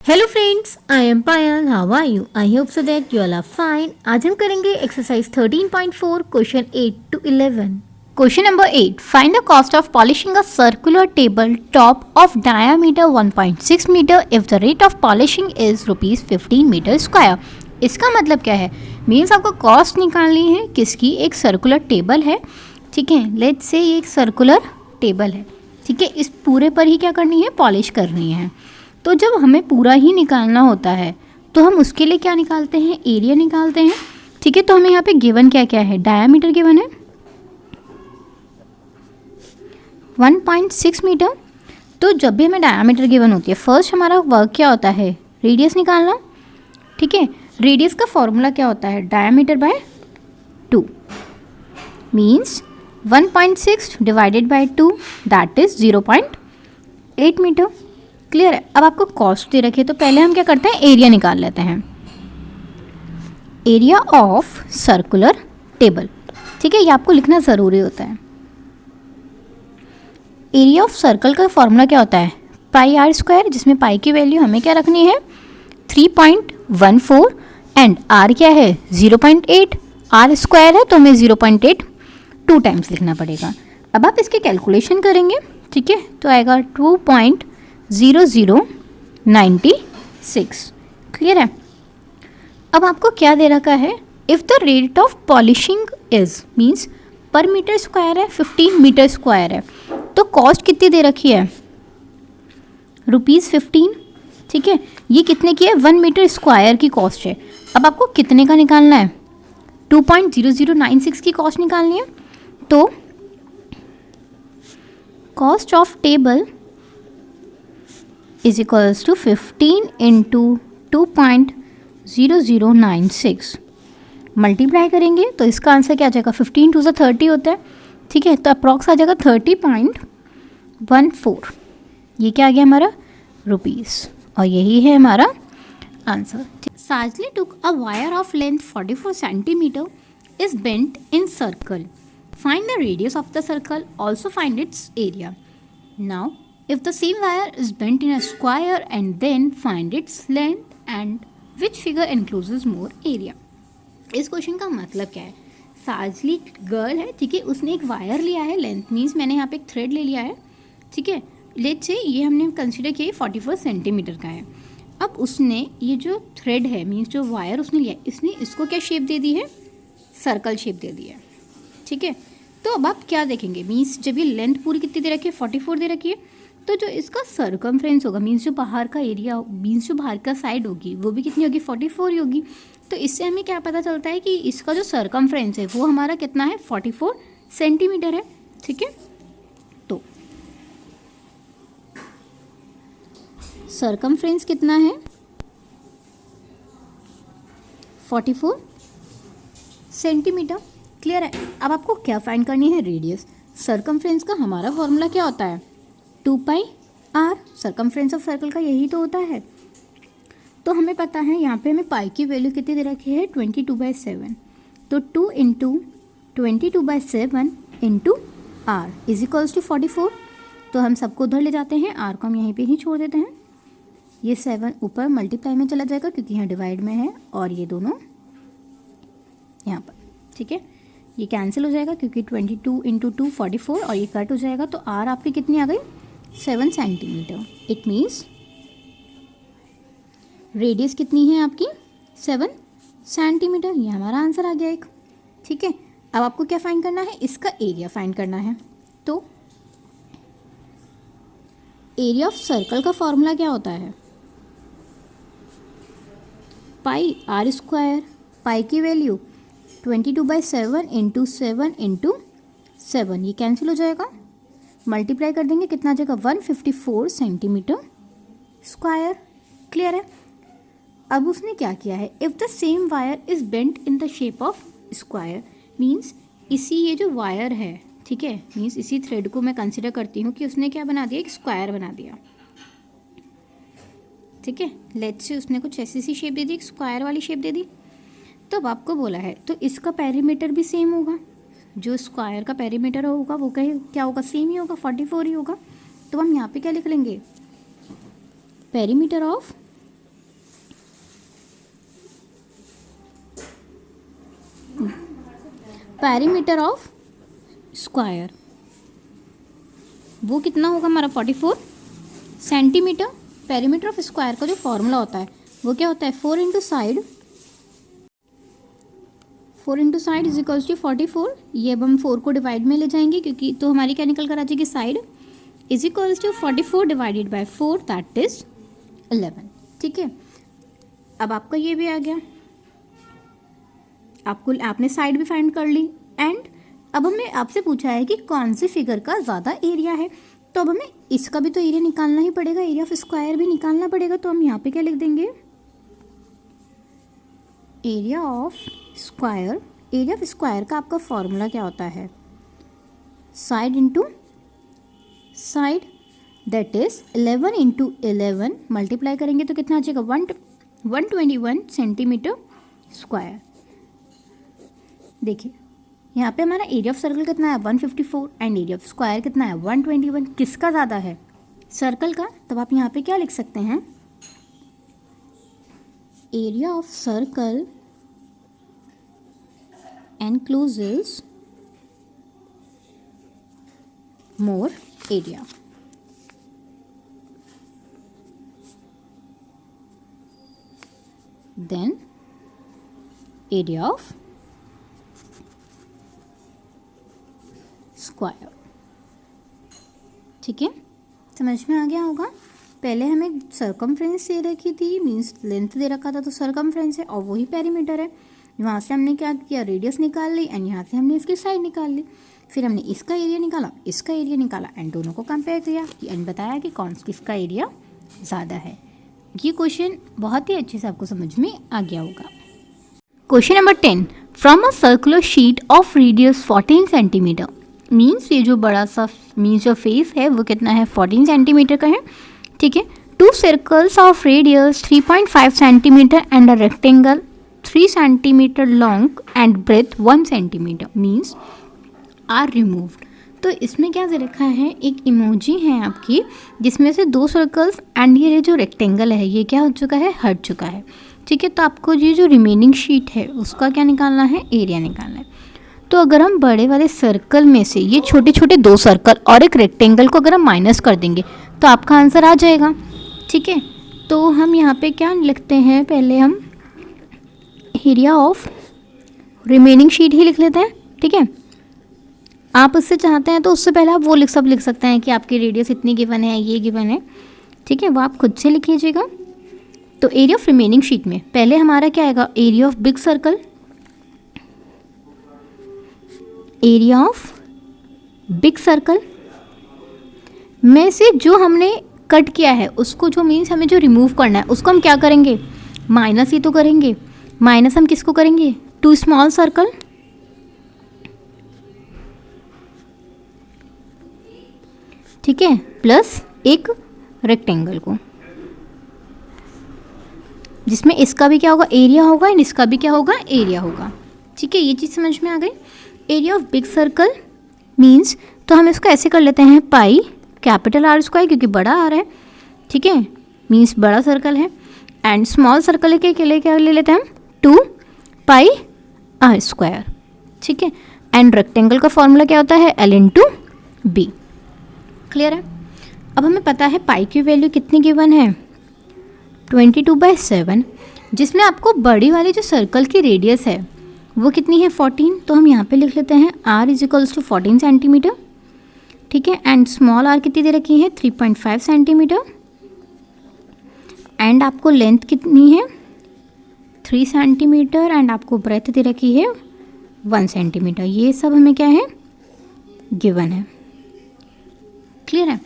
Hello friends, I am Payal. How are you? I hope so that you all are fine. आज हम करेंगे exercise 13.4 question 8 to 11। Question number 8. Find the cost of polishing a circular table top of diameter 1.6 meter if the rate of polishing is rupees 15 meter square. इसका मतलब क्या है? Means आपको cost निकालनी है किसकी? एक सर्कुलर टेबल है, ठीक है। लेट्स से ये एक सर्कुलर टेबल है, ठीक है। इस पूरे पर ही क्या करनी है? पॉलिश करनी है। तो जब हमें पूरा ही निकालना होता है तो हम उसके लिए क्या निकालते हैं? एरिया निकालते हैं, ठीक है। तो हमें यहाँ पे गिवन क्या क्या है? डायामीटर गिवन है 1.6 मीटर। तो जब भी हमें डायामीटर गिवन होती है, फर्स्ट हमारा वर्क क्या होता है? रेडियस निकालना, ठीक है। रेडियस का फॉर्मूला क्या होता है? Diameter by 2 means 1.6 divided by 2 that is 0.8 metre. Clear है? अब आपको कॉस्ट दे रखी है तो पहले हम क्या करते हैं? एरिया निकाल लेते हैं। एरिया ऑफ सर्कुलर टेबल, ठीक है। ये आपको लिखना ज़रूरी होता है। एरिया ऑफ सर्कल का फॉर्मूला क्या होता है? पाई आर स्क्वायर, जिसमें पाई की वैल्यू हमें क्या रखनी है? 3.14 एंड आर क्या है? 0.8। आर स्क्वायर है तो हमें 0.8 2 टाइम्स लिखना पड़ेगा। अब आप इसके कैलकुलेशन करेंगे, ठीक है, तो आएगा 2.0096। क्लियर है? अब आपको क्या दे रखा है? If the rate of polishing is means पर मीटर स्क्वायर है, 15 मीटर स्क्वायर है, तो कॉस्ट कितनी दे रखी है? ₹15, ठीक है। ये कितने की है? 1 मीटर स्क्वायर की कॉस्ट है। अब आपको कितने का निकालना है? 2.0096 की कॉस्ट निकालनी है। तो cost of table is equals to 15 into 2.0096 multiply करेंगे तो इसका आंसर क्या आ जाएगा? 15 टू 30 होता है, ठीक है। तो अप्रॉक्स आ जाएगा 30.14। ये क्या आ गया हमारा? रुपीज़, और यही है हमारा आंसर। साजली took a wire of length 44 centimetre is bent in circle. Find the radius of the circle, also find its area. Now if the same wire is bent in a square and then find its length and which figure encloses more area. इस question का मतलब क्या है? साजली girl है, ठीक है, उसने एक वायर लिया है, लेंथ मीन्स मैंने यहाँ पे एक थ्रेड ले लिया है, ठीक है। लेट्स से ये हमने कंसिडर किया 44 सेंटीमीटर का है। अब उसने ये जो थ्रेड है मीन्स जो वायर उसने लिया, इसने इसको क्या शेप दे दी है? सर्कल शेप दे दी है, ठीक है। तो अब आप क्या देखेंगे? मीन्स जब ये लेंथ पूरी कितनी दे रखी है? 44 दे रखी है, तो जो इसका सर्कमफ्रेंस होगा मीन्स जो बाहर का एरिया मीन्स जो बाहर का साइड होगी वो भी कितनी होगी? 44 ही होगी। तो इससे हमें क्या पता चलता है कि इसका जो सर्कमफ्रेंस है वो हमारा कितना है? 44 सेंटीमीटर है, ठीक है। तो सर्कमफ्रेंस कितना है? 44 सेंटीमीटर। क्लियर है? अब आपको क्या फाइंड करनी है? रेडियस। सर्कमफ्रेंस का हमारा फॉर्मूला क्या होता है? 2πr। सर्कमफ्रेंस ऑफ सर्कल का यही तो होता है। तो हमें पता है यहाँ पे हमें पाई की वैल्यू कितनी दे रखी है? 22/7। तो 2 into 22/7 into R is equals to 44। तो हम सबको उधर ले जाते हैं, आर को हम यहीं पे ही छोड़ देते हैं। ये 7 ऊपर मल्टीप्लाई में चला जाएगा क्योंकि यहाँ डिवाइड में है, और ये दोनों यहाँ पर, ठीक है। ये कैंसिल हो जाएगा क्योंकि 22 इंटू 2 44, और ये कट हो जाएगा। तो आर आपकी कितनी आ गई? 7 सेंटीमीटर। इट मीन्स रेडियस कितनी है आपकी? 7 सेंटीमीटर। ये हमारा आंसर आ गया एक, ठीक है। अब आपको क्या फाइंड करना है? इसका एरिया फाइंड करना है। तो एरिया ऑफ सर्कल का फॉर्मूला क्या होता है? पाई आर स्क्वायर। पाई की वैल्यू 22/7 इंटू 7 इंटू 7, ये कैंसिल हो जाएगा। मल्टीप्लाई कर देंगे, कितना आ जाएगा? 154 सेंटीमीटर स्क्वायर। क्लियर है? अब उसने क्या किया है? If the same wire is bent in the shape of square means इसी ये जो वायर है, ठीक है, मीन्स इसी थ्रेड को मैं कंसिडर करती हूँ कि उसने क्या बना दिया? एक स्क्वायर बना दिया, ठीक है। लेट्स से उसने कुछ ऐसी सी शेप दे दी, एक स्क्वायर वाली शेप दे दी। तो अब आपको बोला है तो इसका पेरीमीटर भी सेम होगा। जो स्क्वायर का पेरीमीटर होगा वो क्या होगा? सेम ही होगा, 44 ही होगा। तो हम यहाँ पे क्या लिख लेंगे? Perimeter of perimeter of square, वो कितना होगा हमारा 44 सेंटीमीटर। पेरीमीटर ऑफ स्क्वायर का जो फॉर्मूला होता है वो क्या होता है, 4 into side is equals to 44। ये अब हम 4 को डिवाइड में ले जाएंगे क्योंकि तो हमारी क्या निकल कर आ जाएगी, side is equals to 44 divided by 4 that is 11। ठीक है, अब आपका ये भी आ गया, आपने साइड भी फाइंड कर ली। एंड अब हमें आपसे पूछा है कि कौन सी फिगर का ज़्यादा एरिया है, तो अब हमें इसका भी तो एरिया निकालना ही पड़ेगा, एरिया ऑफ स्क्वायर भी निकालना पड़ेगा। तो हम यहाँ पे क्या लिख देंगे, area of square. Area of square का आपका फॉर्मूला क्या होता है, side into side, that is 11 into 11 multiply करेंगे तो कितना आ जाएगा, 121 सेंटीमीटर स्क्वायर। देखिए यहाँ पे हमारा एरिया ऑफ सर्कल कितना है 154 एंड एरिया ऑफ स्क्वायर कितना है 121। किसका ज़्यादा है, सर्कल का। तब आप यहाँ पे क्या लिख सकते हैं, area of circle encloses more area। Than area of square. ठीक है, समझ में आ गया होगा। पहले हमें सर्कमफ्रेंस दे रखी थी, मीन्स लेंथ दे रखा था, तो सर्कमफ्रेंस है और वही पेरीमीटर है। वहाँ से हमने क्या किया, रेडियस निकाल ली एंड यहाँ से हमने इसकी साइड निकाल ली। फिर हमने इसका एरिया निकाला, इसका एरिया निकाला एंड दोनों को कंपेयर किया एंड बताया कि किसका एरिया ज़्यादा है। ये क्वेश्चन बहुत ही अच्छे से आपको समझ में आ गया होगा। Question number 10, from a circular sheet of radius 14 centimetre, means ये जो बड़ा सा मीन्स जो फेस है वो कितना है 14 सेंटीमीटर का है। ठीक है, 2 circles of radius 3.5 centimetre and a rectangle 3 centimetre long and breadth 1 centimetre means are removed. तो इसमें क्या दे रखा है, एक इमोजी है आपकी जिसमें से 2 सर्कल्स एंड ये जो रेक्टेंगल है ये क्या हो चुका है, हट चुका है। ठीक है, तो आपको ये जो रिमेनिंग शीट है उसका क्या निकालना है, एरिया निकालना है। तो अगर हम बड़े वाले सर्कल में से ये छोटे छोटे 2 सर्कल और एक रेक्टेंगल को अगर हम माइनस कर देंगे तो आपका आंसर आ जाएगा। ठीक है, तो हम यहाँ पे क्या लिखते हैं, पहले हम एरिया ऑफ रिमेनिंग शीट ही लिख लेते हैं। ठीक है, आप उससे चाहते हैं तो उससे पहले आप वो सब लिख सकते हैं कि आपकी रेडियस इतनी गिवन है, ये गिवन है। ठीक है, वो आप खुद से लिख लीजिएगा। तो एरिया ऑफ रिमेनिंग शीट में पहले हमारा क्या आएगा, area of big circle, area of big circle में से जो हमने कट किया है उसको, जो मीन्स हमें जो रिमूव करना है उसको हम क्या करेंगे, माइनस ही तो करेंगे। माइनस हम किसको करेंगे, 2 स्मॉल सर्कल, ठीक है, प्लस एक रेक्टेंगल को, जिसमें इसका भी क्या होगा, एरिया होगा एंड इसका भी क्या होगा, एरिया होगा। ठीक है, ये चीज़ समझ में आ गई। Area of big circle means, तो हम इसको ऐसे कर लेते हैं पाई कैपिटल आर स्क्वायर, क्योंकि बड़ा आर है। ठीक है, मीन्स बड़ा सर्कल है। एंड स्मॉल सर्कल के लिए क्या ले लेते हैं हम, 2 पाई आर स्क्वायर। ठीक है, एंड रेक्टेंगल का फॉर्मूला क्या होता है, L इंटू बी। क्लियर है। अब हमें पता है पाई की वैल्यू कितनी गिवन है, 22/7, जिसमें आपको बड़ी वाली जो सर्कल की रेडियस है वो कितनी है, 14। तो हम यहाँ पे लिख लेते हैं r is equals to 14 centimetre. ठीक है, एंड स्मॉल r कितनी दे रखी है, 3.5 सेंटीमीटर। एंड आपको लेंथ कितनी है, 3 सेंटीमीटर एंड आपको ब्रेथ दे रखी है 1 सेंटीमीटर। ये सब हमें क्या है, गिवन है। क्लियर है।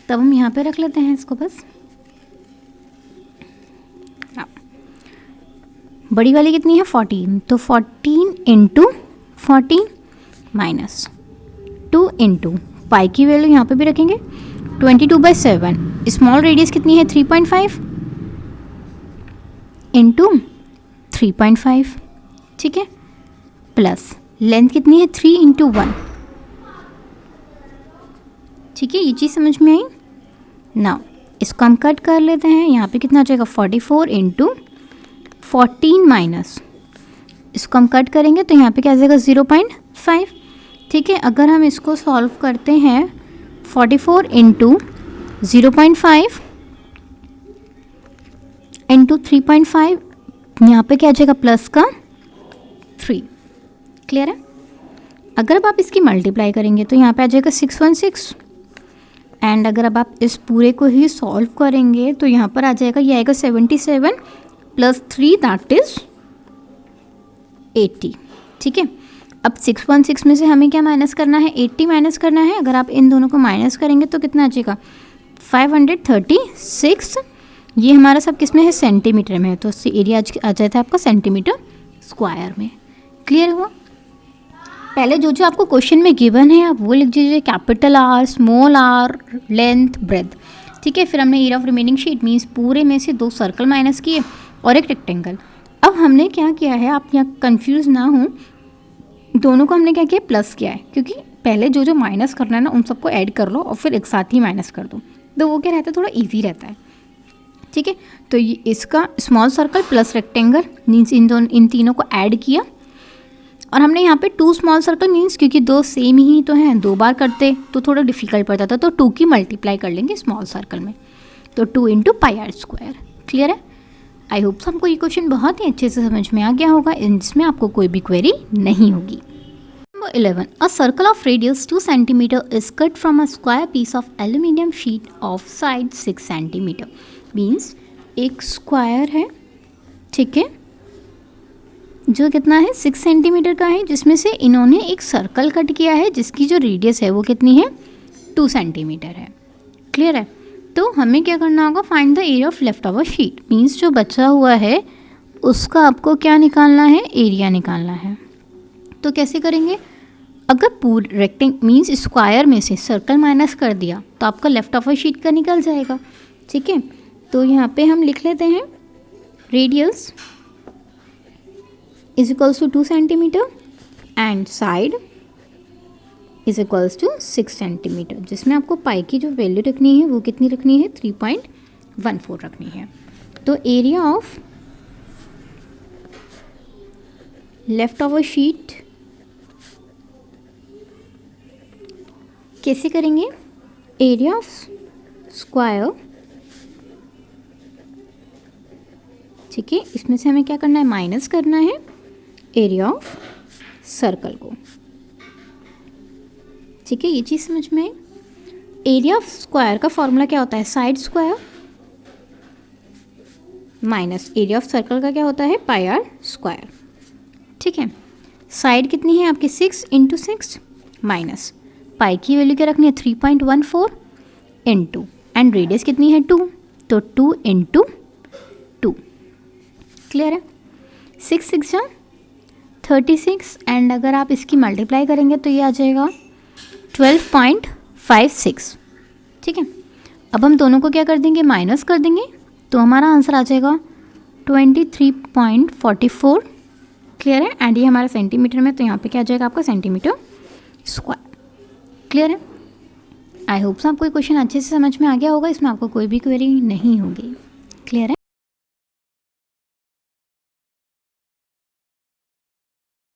तब हम यहाँ पे रख लेते हैं इसको बस। बड़ी वाली कितनी है, 14, तो 14 इंटू 14 माइनस 2 इंटू पाई की वैल्यू यहाँ पे भी रखेंगे 22/7। स्मॉल रेडियस कितनी है, 3.5 इंटू 3.5। ठीक है, प्लस लेंथ कितनी है, 3 इंटू 1। ठीक है, ये चीज़ समझ में आई। नाउ इसको हम कट कर लेते हैं। यहाँ पे कितना आ जाएगा, 44 इंटू 14 माइनस इसको हम कट करेंगे तो यहाँ पे क्या आ जाएगा 0.5। ठीक है, अगर हम इसको सॉल्व करते हैं 44 इंटू 0.5 इंटू 3.5, यहाँ पे क्या आ जाएगा प्लस का 3। क्लियर है। अगर अब आप इसकी मल्टीप्लाई करेंगे तो यहाँ पे आ जाएगा 616 एंड अगर अब आप इस पूरे को ही सॉल्व करेंगे तो यहाँ पर आ जाएगा, ये आएगा 77 प्लस 3 दैट इज 80। ठीक है, अब 616 में से हमें क्या माइनस करना है, 80 माइनस करना है। अगर आप इन दोनों को माइनस करेंगे तो कितना आ जाएगा 536। ये हमारा सब किस में है, सेंटीमीटर में है, तो उससे एरिया आ जाता है आपका सेंटीमीटर स्क्वायर में। क्लियर हुआ। पहले जो जो आपको क्वेश्चन में गिवन है आप वो लिख दीजिए, capital R, small R, length, breadth. ठीक है, फिर हमने area of remaining sheet means पूरे में से 2 सर्कल माइनस किए और एक रेक्टेंगल। अब हमने क्या किया है, आप यहाँ कंफ्यूज ना हो, दोनों को हमने क्या किया, प्लस किया है, क्योंकि पहले जो जो माइनस करना है ना उन सबको ऐड कर लो और फिर एक साथ ही माइनस कर दो, तो वो क्या रहता है, थोड़ा ईजी रहता है। ठीक है, तो ये इसका small circle plus rectangle means in तीनों को ऐड किया और हमने यहाँ पे 2 स्मॉल सर्कल मीन्स क्योंकि 2 सेम ही तो हैं, 2 बार करते तो थोड़ा डिफिकल्ट पड़ता था, तो 2 की मल्टीप्लाई कर लेंगे स्मॉल सर्कल में, तो 2 into pi R square. Clear है। आई होप हमको ये क्वेश्चन बहुत ही अच्छे से समझ में आ गया होगा, इसमें आपको कोई भी क्वेरी नहीं होगी। Number 11. A circle of radius 2 cm is cut from a square piece of aluminium sheet of side 6 cm. Means एक स्क्वायर है, ठीक है, जो कितना है 6 सेंटीमीटर का है, जिसमें से इन्होंने एक सर्कल कट किया है जिसकी जो रेडियस है वो कितनी है 2 सेंटीमीटर है। क्लियर है। तो हमें क्या करना होगा, find the area of left over sheet. Means जो बचा हुआ है उसका आपको क्या निकालना है, एरिया निकालना है। तो कैसे करेंगे, अगर पूरे रेक्टेंग मीन्स स्क्वायर में से सर्कल माइनस कर दिया तो आपका लेफ्ट ओवर शीट का निकल जाएगा। ठीक है, तो यहाँ पे हम लिख लेते हैं radius is equals to 2 centimetre and side is equals to 6 centimetre, जिसमें आपको पाई की जो वैल्यू रखनी है वो कितनी रखनी है, 3.14 रखनी है। तो area of left over sheet कैसे करेंगे, एरिया ऑफ स्क्वायर, ठीक है, इसमें से हमें क्या करना है, माइनस करना है एरिया ऑफ सर्कल को। ठीक है, ये चीज़ समझ में आई। एरिया ऑफ स्क्वायर का फॉर्मूला क्या होता है, side square minus area of circle का क्या होता है, पाई आर स्क्वायर। ठीक है, साइड कितनी है आपकी 6 इंटू 6 माइनस पाई की वैल्यू क्या रखनी है 3.14 इंटू एंड रेडियस कितनी है 2, तो 2 इंटू 2। क्लियर है। 6 6 36 एंड अगर आप इसकी मल्टीप्लाई करेंगे तो ये आ जाएगा 12.56। ठीक है, अब हम दोनों को क्या कर देंगे, माइनस कर देंगे, तो हमारा आंसर आ जाएगा 23.44। क्लियर है। एंड ये हमारा सेंटीमीटर में, तो यहाँ पे क्या आ जाएगा आपका सेंटीमीटर स्क्वायर। क्लियर है। आई होप आपको ये क्वेश्चन अच्छे से समझ में आ गया होगा, इसमें आपको कोई भी क्वेरी नहीं होगी। क्लियर है।